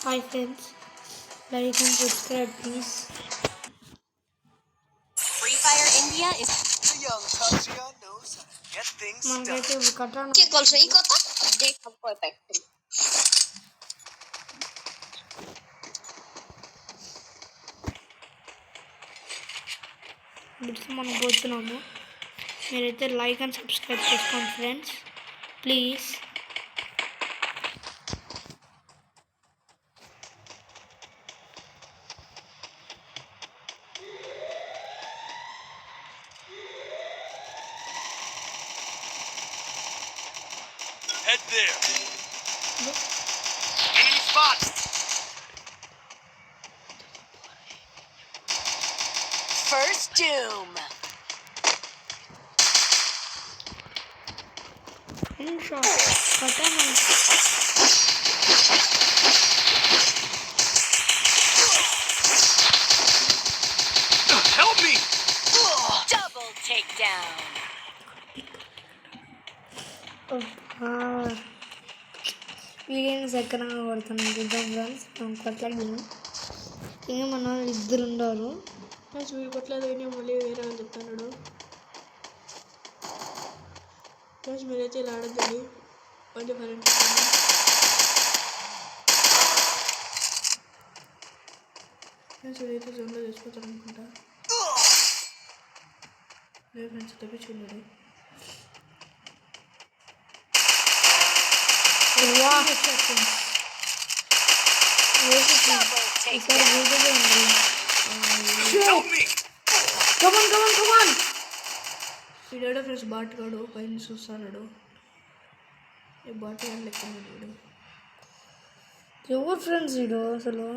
Hi friends, like and subscribe please. Free Fire India is The young Tatsuya knows how to get things మనకైతే done. ఒక కట్టాను que conseguí kota de campo de bits మనం పోతున్నాము. మీరైతే like and subscribe చేసుకోండి friends please. Head there. Enemy spot. First Doom. కట్టాను Help me. Double takedown. వీడియోని సక్కరంగా కొడుతున్నాను చూద్దాం ఫ్రెండ్స్. మనం కొట్టలేము ఇంకా మన వాళ్ళు ఇద్దరు ఉన్నారు. ఫ్రెండ్స్ వీడు కొట్టలేదు మళ్ళీ వేరే వాళ్ళు చెప్తున్నాడు. ఫ్రెండ్స్ మీరైతే ఇలా ఆడద్దండి. అంటే కరెంట్ ఫ్రెండ్స్ వీడైతే జోన్లో తెచ్చిపోతాడు అనుకుంటా. లేదు ఫ్రెండ్స్ తప్పించుకున్నాడు. Double takedown. Help me. కమాన్ వీడాడో ఫ్రెండ్స్ బాట్ గాడు పైన చూస్తున్నాడు. ఈ బాట్ గాడు లెక్క వీడు. ఎవరు ఫ్రెండ్స్ వీడు అసలు?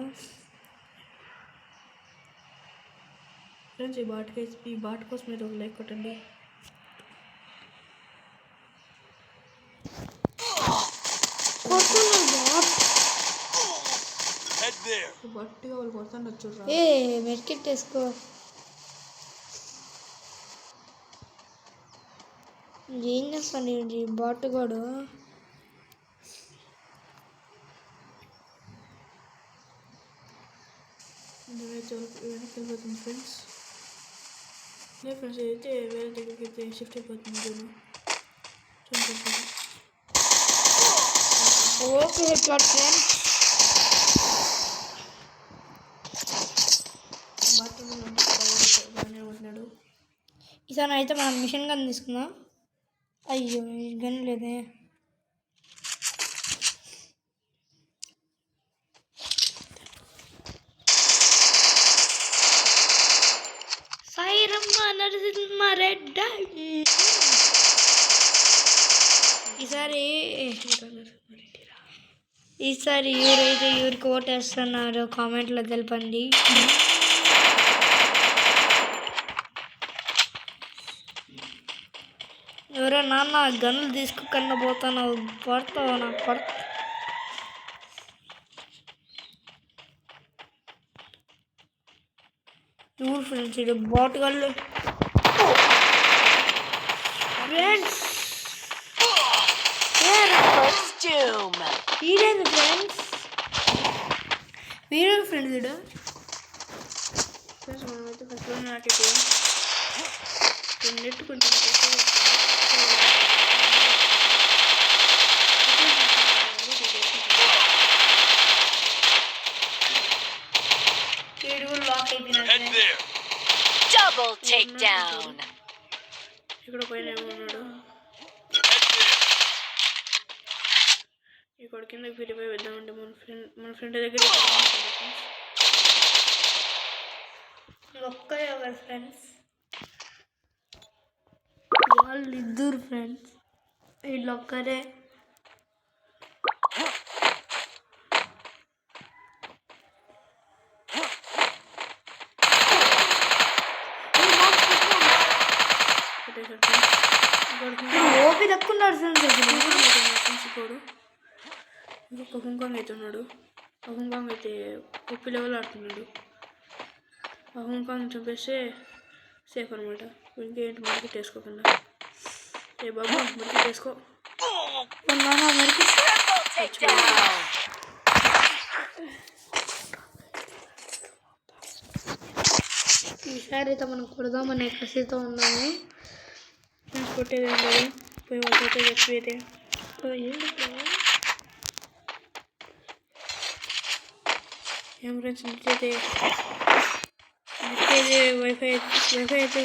ఫ్రెండ్స్ ఈ బాట్ కోసం మీరు ఒక లైక్ కొట్టండి. Head there. బట్టిగా వాళ్ళు కొడతాను చూడరా. మెడికెట్ వేసుకో. ఏం చేస్తాను ఈ బాటుగాడు? నేనైతే వెనక్కి వెళ్ళిపోతుంది ఫ్రెండ్స్. లేదు ఫ్రెండ్స్ అయితే వేరే దగ్గరికి అయితే షిఫ్ట్ అయిపోతుంది జోను. చూడండి ఓకే హెడ్ ఫ్రెండ్స్. బాగానే ఉంటున్నాడు. ఈసారి అయితే మనం మిషన్ గన్ తీసుకుందాం. అయ్యో ఈ గన్ లేదే. సాయిరమ్మ నరసింహ రెడ్డ. ఈసారి ఎవరైతే ఎవరికి ఓటేస్తున్నారో కామెంట్లో తెలపండి. ఎవరో నాన్న గన్నులు తీసుకున్నా పోతాను పడతావు నాకు పడతా. చూడు ఫ్రెండ్స్ ఇది బాట్ గన్లు ఫ్రెండ్స్. First Doom. వీడేంది ఫ్రెండ్స్? వీడేంది ఫ్రెండ్స్ వీడు? ఫ్రెండ్స్ మనమైతే ఫస్ట్ నాకైతే నెట్టుకుంటాం. Head there. Double takedown. ఇక్కడ పైన ఏమన్నాడు? Head there. ఇక్కడ కిందకి ఫిరిపోయి వెళ్దామంటే మన ఫ్రెండ్ దగ్గర ఒక్కరే ఎవరు ఫ్రెండ్స్? వాళ్ళు ఇద్దరు ఫ్రెండ్స్. వీళ్ళు ఒక్కరే. ఓపి దక్కున్నాడు ఫ్రెండ్స్. ఇంకోడు ఇంకొక హుంకాంగ్ అయితే ఉన్నాడు. ఆ హుంకాంగ్ అయితే ఒప్పి లెవెల్ ఆడుతున్నాడు. ఆ హుంకాంగ్ చంపేస్తే సేఫ్ అనమాట. ఇంకేంటి మార్కెట్ వేసుకోకుండా. ఏ బాబు మార్కెట్ వేసుకో. Triple takedown. ఈసారి అయితే మనం కొడదామనే కసితో ఉన్నాము. ఫ్రెండ్స్ కొట్టేది ఏం లేదు, పోయి వాళ్ళతో చెప్పి ఏం ఫ్రెండ్స్ అయితే వైఫై అయితే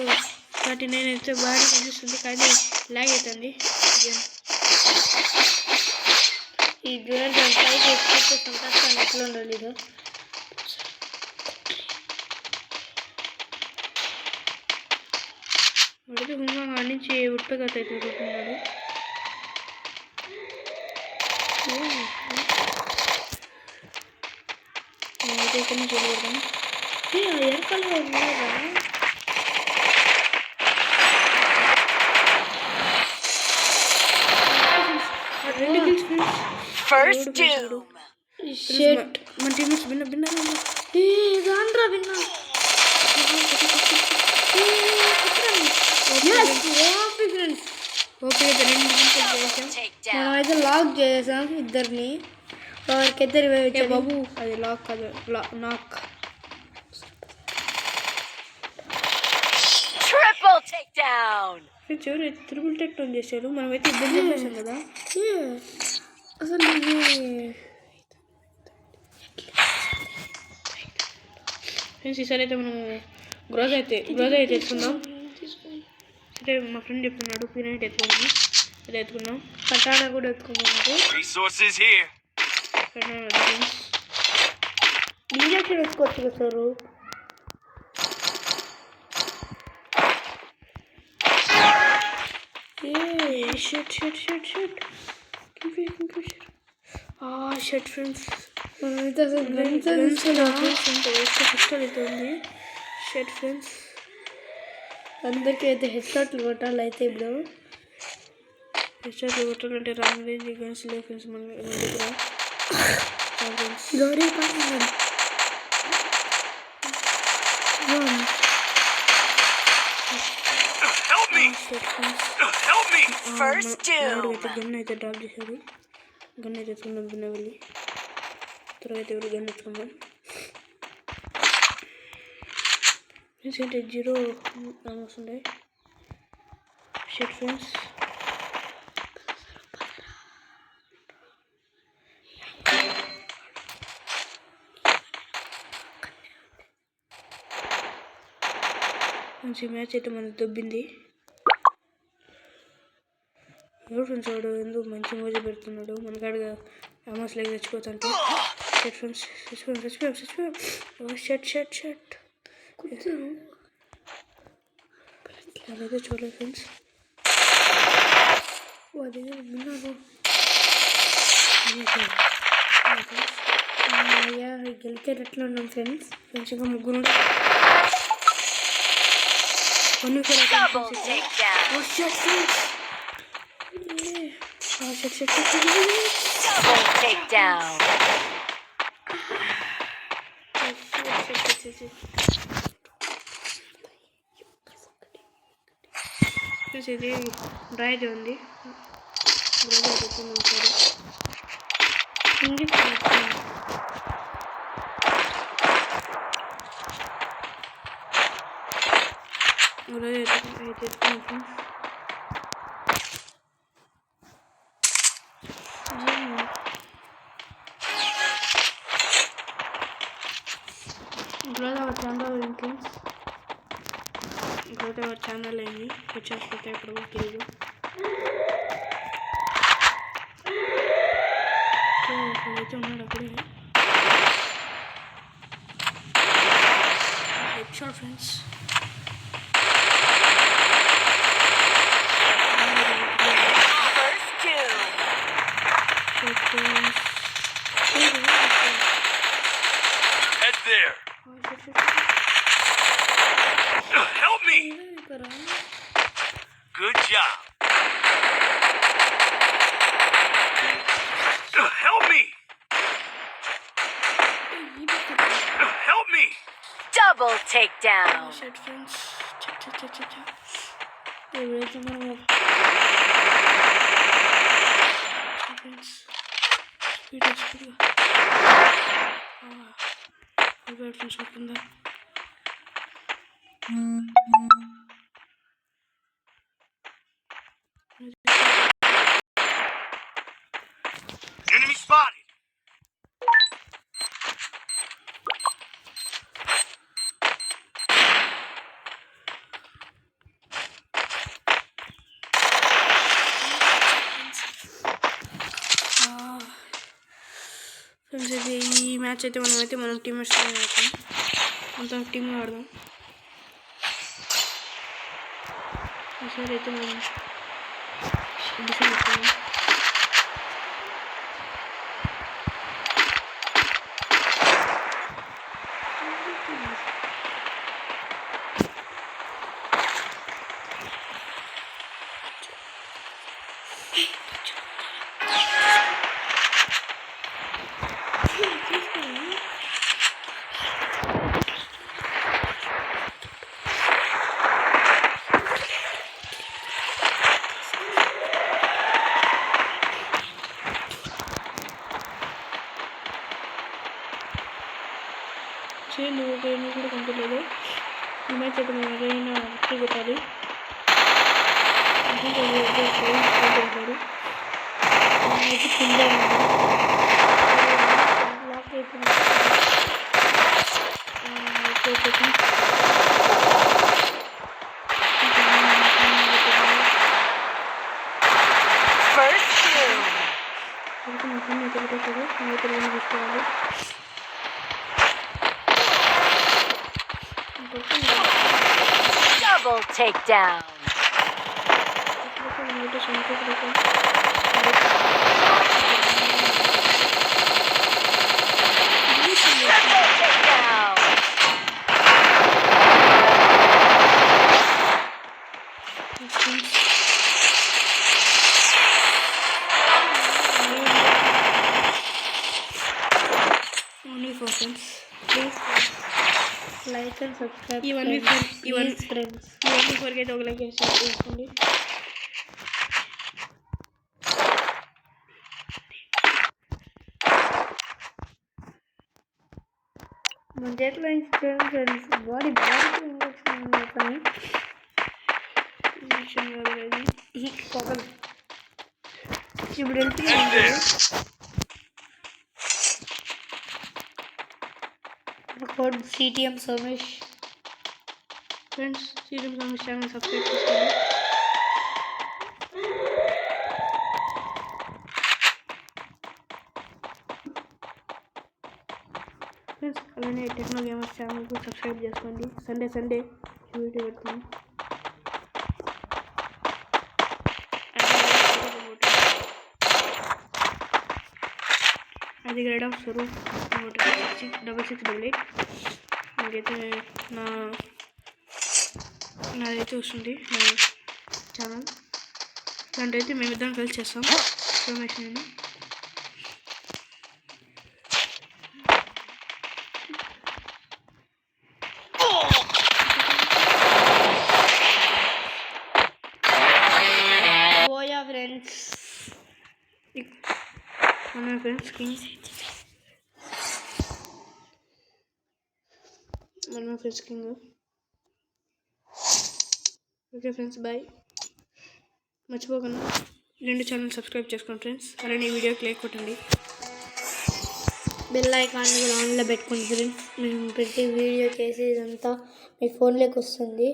39 అయితే బాగా కనిపిస్తుంది, కానీ లాగ్ అవుతుంది. ఈ డ్యూయల్ పైకి ఎక్కితే సంతోషాన్ని ఎట్లా ఉండాలి ఇది వాడితే హుంగా నుంచి ఉట్పగత అవుతున్నాడు. అయితే ఇక్కడ నుంచి వెళ్ళిపోతాం. ఎరకల్లో ఉన్నారా రెండు కిల్స్ ఫ్రెండ్స్. First doom. షెట్ మన టీమేట్స్ భిన్న రాన్రా విన్నా ఓకే అయితే రెండు కిల్స్ Double చేసాం. takedown. మనమైతే లాక్ చేసాం ఇద్దరిని. ఎవరికైతే ఏ బాబు అది లాక్ కాదు, నాక్. Triple takedown. చివరి త్రిబుల్ టెక్ ఆన్ చేశారు, మనమైతే ఇద్దరు చెప్పేసాం కదా. అసలు ఇది ఫ్రెండ్స్ ఈసారి అయితే మనం గ్రోజ్ అయితే ఎత్తుకుందాం. అంటే మా ఫ్రెండ్ చెప్తున్నాడు పీనైట్ ఎత్తుకుందాం, అది ఎత్తుకుందాం. కటానా కూడా ఎత్తుకున్నాడు. Resources here. ఇంజక్షన్ ఎత్తుకోవచ్చు కదా సార్. షట్ ఫ్రెండ్స్, మనమైతే అసలు గన్స్ తీసుకున్నాము. కష్టాలు అయితే ఉంది. షట్ ఫ్రెండ్స్, అందరికీ అయితే హెడ్ షాట్లు కొట్టాలి. అయితే ఇప్పుడు హెడ్షాట్లు కొట్టాలంటే రాంగ్ రేంజ్ గన్స్ లేవు ఫ్రెండ్స్ మన దగ్గర. గౌరీ పని Help me! Help me! First doom. అయితే గన్ అయితే డ్రాప్ చేశారు. గన్ అయితే ఎత్తుకుందాం భిన్న వెళ్ళి, తర్వాత ఎవరు గన్ ఎత్తుకుందాం. ఫ్రెండ్స్ ఏంటి 0 వస్తున్నాయి. షట్ ఫ్రెండ్స్, మంచి మ్యాచ్ అయితే మనకు దొబ్బింది. ఎవరు ఫ్రెండ్స్ వాడు ఎందుకు మంచి మోజీ పెడుతున్నాడు మన కాడగా అమాస్ లెగ్ తెచ్చిపోతుంటే. షట్ ఫ్రెండ్స్ చచ్చిపోయాం. షట్ అలాగే చూడలేదు ఫ్రెండ్స్. అది విన్నాను. అయ్యా గెలిచేటట్లు ఉన్నాం ఫ్రెండ్స్. మంచిగా ముగ్గురు Double takedown. Double takedown. ఇది డ్రై అయితే ఉంది. ఛానల్ అయింది వచ్చేకపోతే ఎక్కడ తెలియదు. అయితే ఉన్నాడు అక్కడే. Head shot friends. First doom. Head there. Help me! Good job. Help me! Help me! Double takedown. Shut friends. ఎవరైతే మనం స్పీడ్గా ఫ్రెండ్స్ కొట్టిందా. Enemy spotted. ఫ్రెండ్స్ అయితే ఈ మ్యాచ్ అయితే మనం టీమ్మేట్స్ ఆడతాం, అంతా టీమ్గా ఆడదాం. ఈసారి అయితే మనం డిసైడ్ అవుతాం. నువ్వు గేమ్ కూడా కంపలేదు. ఈ మ్యాచ్ అయితే మనం ఎవరైనా విక్టరీ కొట్టాలి. కొట్టాడు అయితే కింద లాక్ అయిపోయింది. First doom. అయితే మా ఫ్రెండ్ అయితే కొట్టేసాడు. అయితే నేను తీసుకోవాలి. Double takedown. Triple takedown. Only for friends. Please like and subscribe. Even friends. Only forget to like and share. మన చేతిలో ఫ్రెండ్స్ బాడీ ఇంజక్షన్ కాదు పొగలు ఇప్పుడు Head there. Code CTM Somesh. Friends serial channel subscribe చేసుకోండి. ఫ్రెండ్స్ అలానే techno gamers ఛానల్కు subscribe చేసుకోండి. Sunday video పెడతాను. అది గ్రేడ్ ఆఫ్ స్వరూప్ 6688. నాకైతే నాదైతే వస్తుంది నా ఛానల్. దాంట్లో అయితే మేమిద్దరం కలిసి చేస్తాం. రమేష్ నేను. పోయా ఫ్రెండ్స్. మన friends king okay friends bye. మర్చిపోకుండా 2 ఛానల్ సబ్స్క్రైబ్ చేసుకోండి ఫ్రెండ్స్. అలానే ఈ వీడియోకి లైక్ కొట్టండి. బెల్ ఐకాన్ కూడా ఆన్లో పెట్టుకోండి ఫ్రెండ్స్. మేము ప్రతి వీడియో చేసేదంతా మీ ఫోన్లోకి వస్తుంది.